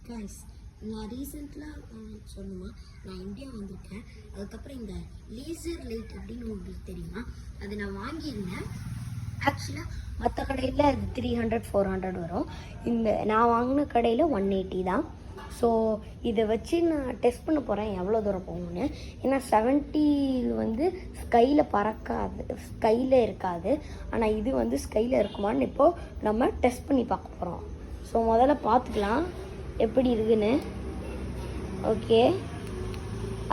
Guys, நான் ரீசெண்டாக சொல்லணுமா, நான் இந்தியா வந்திருக்கேன். அதுக்கப்புறம் இந்த லேசர் லைட் அப்படின்னு உங்களுக்கு தெரியுமா, அது நான் வாங்கியிருந்தேன். ஆக்சுவலாக மற்ற கடையில் அது 300-400 வரும். இந்த நான் வாங்கின கடையில் 180 தான். ஸோ இதை வச்சு நான் டெஸ்ட் பண்ண போகிறேன் எவ்வளோ தூரம் போகணுன்னு. ஏன்னா 70 வந்து ஸ்கையில் பறக்காது, ஸ்கையில் இருக்காது. ஆனால் இது வந்து ஸ்கையில் இருக்குமான்னு இப்போது நம்ம டெஸ்ட் பண்ணி பார்க்க போகிறோம். ஸோ முதல்ல பார்த்துக்கலாம் எப்படி இருக்குன்னு. ஓகே,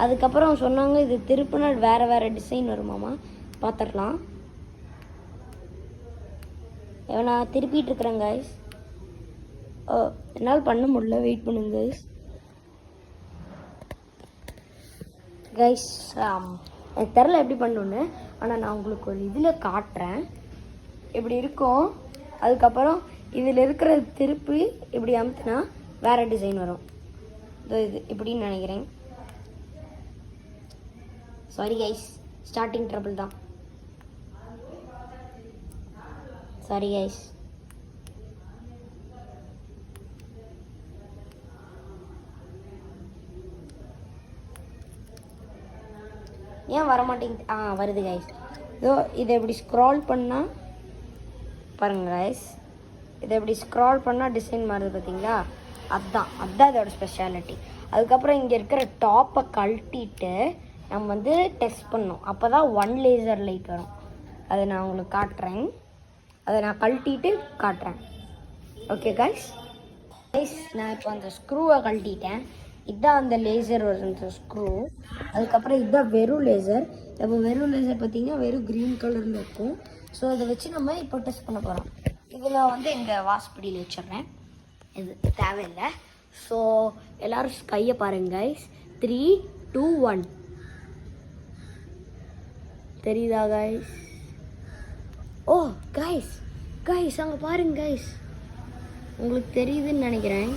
அதுக்கப்புறம் சொன்னாங்க இது திருப்பினா வேறு வேறு டிசைன் வருமாமா, பார்த்துடலாம். நான் திருப்பிட்டு இருக்கிறேன் கைஸ். என்னால் பண்ண முடியல, வெயிட் பண்ணுங்க கைஸ். எனக்கு தெரில எப்படி பண்ணணுன்னு, ஆனால் நான் உங்களுக்கு ஒரு இதில் காட்டுறேன் எப்படி இருக்கும். அதுக்கப்புறம் இதில் இருக்கிற திருப்பி இப்படி அமுத்துனா வேறு டிசைன் வரும். இது இப்படின்னு நினைக்கிறேன். சாரி கைஸ், ஸ்டார்டிங் ட்ரபிள் தான். Sorry guys. ஏன் வரமாட்டேங்குது? வருது கைஸ். இதோ இதை எப்படி ஸ்க்ரால் பண்ணால் பாருங்க கைஸ், இதை எப்படி ஸ்க்ரால் பண்ணால் டிசைன் மாறுது பார்த்தீங்களா? அதுதான் இதோட ஸ்பெஷாலிட்டி. அதுக்கப்புறம் இங்கே இருக்கிற டாப்பை கழட்டிட்டு நம்ம வந்து டெஸ்ட் பண்ணோம். அப்போ தான் 1 லேசர் லைட் வரும். அதை நான் உங்களுக்கு காட்டுறேன். அதை நான் கழட்டிட்டு காட்டுறேன். Okay guys. நான் இப்போ அந்த ஸ்க்ரூவை கழட்டிட்டேன். இதுதான் அந்த லேசர் வருது ஸ்க்ரூ. அதுக்கப்புறம் இதுதான் வெறும் லேசர். இப்போ வெறும் லேசர் பார்த்தீங்கன்னா வெறும் க்ரீன் கலரில் இருக்கும். ஸோ அதை வச்சு நம்ம இப்போ டெஸ்ட் பண்ண போகிறோம். இதில் வந்து எங்கள் வாசப்படியில் வச்சிடுறேன், இது தேவையில்லை. ஸோ எல்லோரும் கையை பாருங்க கைஸ். 3, 2, 1. தெரியுதா கைஸ்? ஓ கைஸ் அங்கே பாருங்க கைஸ், உங்களுக்கு தெரியுதுன்னு நினைக்கிறேன்.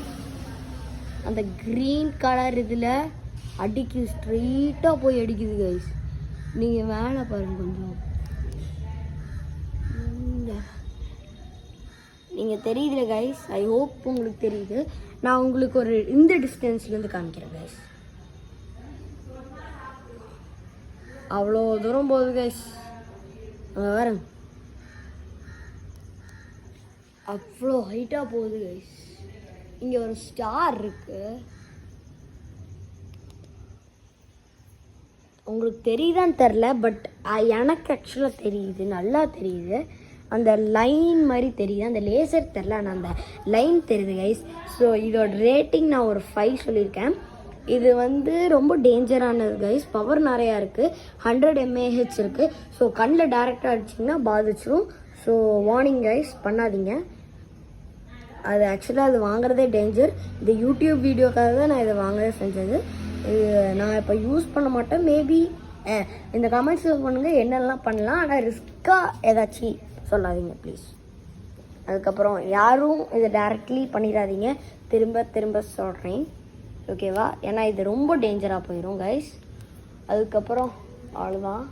அந்த க்ரீன் கலர் இதில் அடிக்குது, ஸ்ட்ரெயிட்டாக போய் அடிக்குது கைஸ். நீங்கள் மேலே பாருங்க கொஞ்சம், நீங்கள் தெரியுதுல கைஸ். ஐ ஹோப் உங்களுக்கு தெரியுது. நான் உங்களுக்கு ஒரு இந்த டிஸ்டன்ஸ்லேருந்து காமிக்கிறேன் கைஸ். அவ்வளோ தூரம் போகுது கைஸ். வரேன், அவ்வளோ ஹைட்டாக போகுது கைஸ். இங்கே ஒரு ஸ்டார் இருக்கு, உங்களுக்கு தெரியுதான்னு தெரில. பட் எனக்கு ஆக்சுவலாக தெரியுது, நல்லா தெரியுது. அந்த லைன் மாதிரி தெரியுது, அந்த லேசர் தெரில, ஆனால் அந்த லைன் தெரியுது கைஸ். ஸோ இதோட ரேட்டிங் நான் ஒரு 5 சொல்லியிருக்கேன். இது வந்து ரொம்ப டேஞ்சரானது கைஸ். பவர் நிறையா இருக்குது, 100 mAh இருக்குது. ஸோ கண்ணில் டேரெக்டாக அடிச்சிங்கன்னா பாதிச்சிடும். ஸோ வார்னிங் கைஸ், பண்ணாதீங்க. அது ஆக்சுவலாக அது வாங்குறதே டேஞ்சர். இந்த யூடியூப் வீடியோக்காக தான் நான் இதை வாங்கவே செஞ்சது. இது நான் இப்போ யூஸ் பண்ண மாட்டேன். மேபி இந்த கமெண்ட்ஸில் பண்ணுங்கள் என்னெல்லாம் பண்ணலாம், ஆனால் ரிஸ்க்காக ஏதாச்சும் சொல்லாதீங்க ப்ளீஸ். அதுக்கப்புறம் யாரும் இதை டைரக்ட்லி பண்ணிடாதீங்க, திரும்ப சொல்கிறேன் ஓகேவா? ஏன்னா இது ரொம்ப டேஞ்சராக போயிடும் கைஸ். அதுக்கப்புறம் அவ்வளோதான்,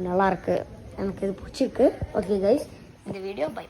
நல்லாயிருக்கு, எனக்கு இது பிடிச்சிருக்கு. ஓகே கைஸ், இந்த வீடியோ பை.